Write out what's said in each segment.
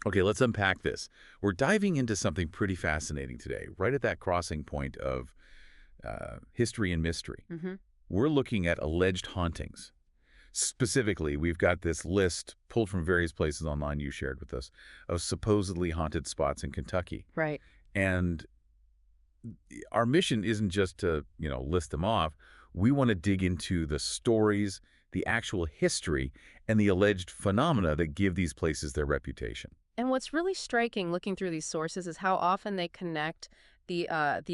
Okay, let's unpack this. We're diving into something pretty fascinating today, right at that crossing point of history and mystery. Hmm. We're looking at alleged hauntings. Specifically, we've got this list pulled from various places online you shared with us of supposedly haunted spots in Kentucky. Right. And our mission isn't just to, list them off. We want to dig into the stories, the actual history, and the alleged phenomena that give these places their reputation. And what's really striking looking through these sources is how often they connect the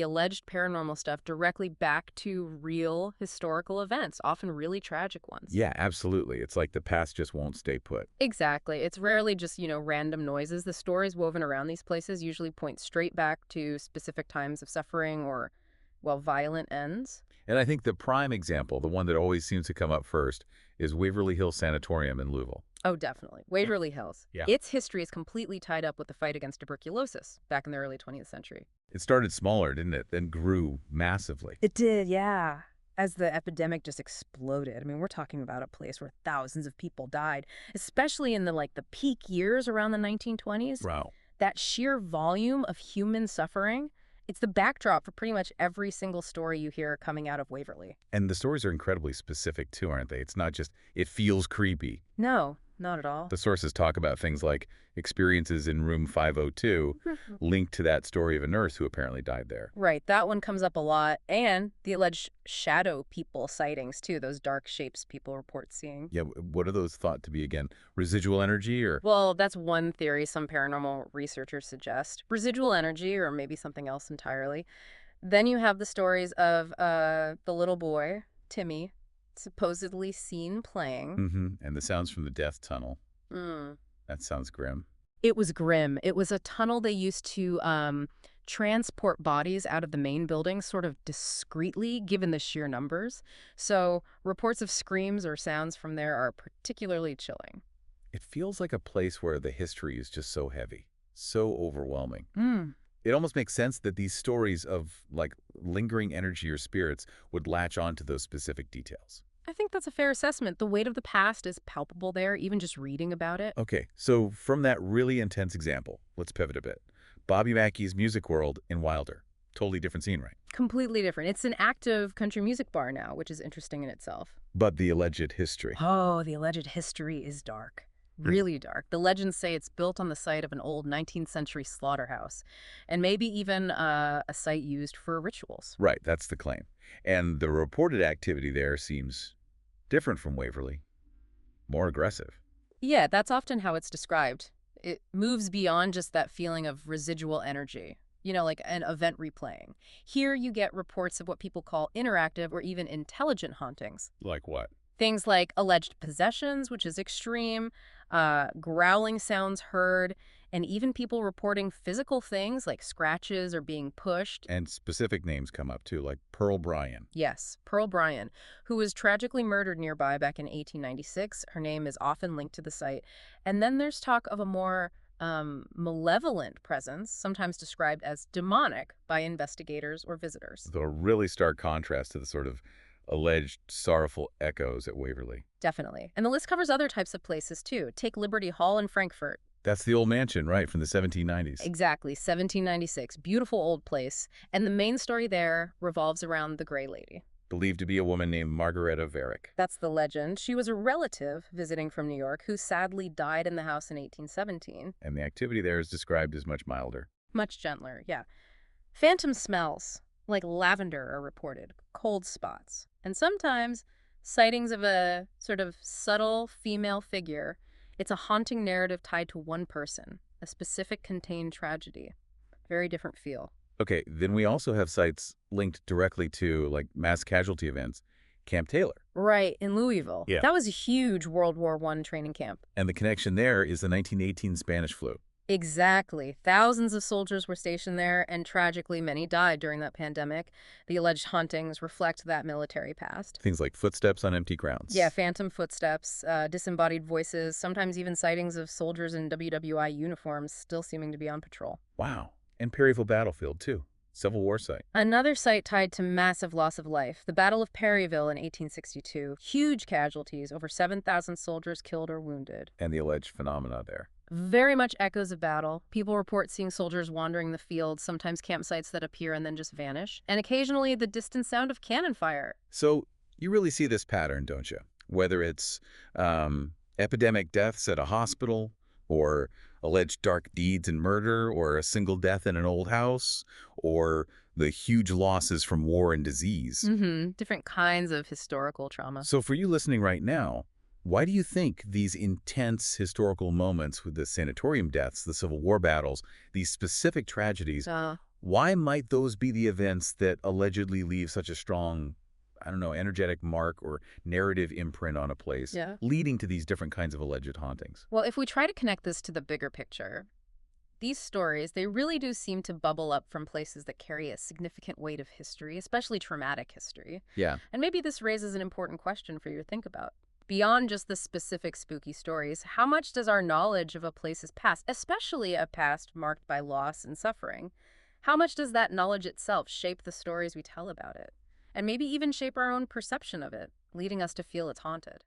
alleged paranormal stuff directly back to real historical events, often really tragic ones. Yeah, absolutely. It's like the past just won't stay put. Exactly. It's rarely just, random noises. The stories woven around these places usually point straight back to specific times of suffering or, well, violent ends. And I think the prime example, the one that always seems to come up first, is Waverly Hill Sanatorium in Louisville. Oh, definitely. Waverly Hills. Yeah. Its history is completely tied up with the fight against tuberculosis back in the early 20th century. It started smaller, didn't it? Then grew massively. It did, yeah. As the epidemic just exploded. I mean, we're talking about a place where thousands of people died, especially in the peak years around the 1920s. Wow. That sheer volume of human suffering, it's the backdrop for pretty much every single story you hear coming out of Waverly. And the stories are incredibly specific too, aren't they? It's not just, it feels creepy. No, not at all. The sources talk about things like experiences in room 502 linked to that story of a nurse who apparently died there. Right, that one comes up a lot. And the alleged shadow people sightings, too, those dark shapes people report seeing. Yeah, what are those thought to be again? Residual energy or? Well, that's one theory some paranormal researchers suggest. Residual energy, or maybe something else entirely. Then you have the stories of the little boy, Timmy, supposedly seen playing. And the sounds from the death tunnel. Mm. That sounds grim. It was grim. It was a tunnel they used to transport bodies out of the main building sort of discreetly, given the sheer numbers. So reports of screams or sounds from there are particularly chilling. It feels like a place where the history is just so heavy, so overwhelming. Mm. It almost makes sense that these stories of, like, lingering energy or spirits would latch on to those specific details. I think that's a fair assessment. The weight of the past is palpable there, even just reading about it. Okay, so from that really intense example, let's pivot a bit. Bobby Mackey's Music World in Wilder. Totally different scene, right? Completely different. It's an active country music bar now, which is interesting in itself. But the alleged history. Oh, the alleged history is dark. Really dark. The legends say it's built on the site of an old 19th century slaughterhouse, and maybe even a site used for rituals. Right, that's the claim. And the reported activity there seems different from Waverly, more aggressive. Yeah, that's often how it's described. It moves beyond just that feeling of residual energy, like an event replaying. Here you get reports of what people call interactive or even intelligent hauntings. Like what? Things like alleged possessions, which is extreme, growling sounds heard, and even people reporting physical things like scratches or being pushed. And specific names come up too, like Pearl Bryan. Yes, Pearl Bryan, who was tragically murdered nearby back in 1896. Her name is often linked to the site. And then there's talk of a more malevolent presence, sometimes described as demonic by investigators or visitors. So a really stark contrast to the sort of alleged sorrowful echoes at Waverly. Definitely. And the list covers other types of places, too. Take Liberty Hall in Frankfort. That's the old mansion, right, from the 1790s. Exactly, 1796. Beautiful old place. And the main story there revolves around the Gray Lady. Believed to be a woman named Margaretta Varick. That's the legend. She was a relative visiting from New York who sadly died in the house in 1817. And the activity there is described as much milder. Much gentler, yeah. Phantom smells, like lavender, are reported. Cold spots. And sometimes sightings of a sort of subtle female figure. It's a haunting narrative tied to one person, a specific contained tragedy. Very different feel. Okay, then we also have sites linked directly to, like, mass casualty events. Camp Taylor. Right, in Louisville. Yeah. That was a huge World War I training camp. And the connection there is the 1918 Spanish flu. Exactly. Thousands of soldiers were stationed there, and tragically many died during that pandemic. The alleged hauntings reflect that military past. Things like footsteps on empty grounds. Yeah, phantom footsteps, disembodied voices, sometimes even sightings of soldiers in WWI uniforms still seeming to be on patrol. Wow. And Perryville Battlefield, too. Civil War site. Another site tied to massive loss of life, the Battle of Perryville in 1862. Huge casualties, over 7,000 soldiers killed or wounded. And the alleged phenomena there. Very much echoes of battle. People report seeing soldiers wandering the field, sometimes campsites that appear and then just vanish, and occasionally the distant sound of cannon fire. So you really see this pattern, don't you? Whether it's epidemic deaths at a hospital, or alleged dark deeds and murder, or a single death in an old house, or the huge losses from war and disease. Different kinds of historical trauma. So for you listening right now, why do you think these intense historical moments with the sanatorium deaths, the Civil War battles, these specific tragedies, why might those be the events that allegedly leave such a strong, I don't know, energetic mark or narrative imprint on a place, leading to these different kinds of alleged hauntings? Well, if we try to connect this to the bigger picture, these stories, they really do seem to bubble up from places that carry a significant weight of history, especially traumatic history. Yeah. And maybe this raises an important question for you to think about. Beyond just the specific spooky stories, how much does our knowledge of a place's past, especially a past marked by loss and suffering, how much does that knowledge itself shape the stories we tell about it? And maybe even shape our own perception of it, leading us to feel it's haunted?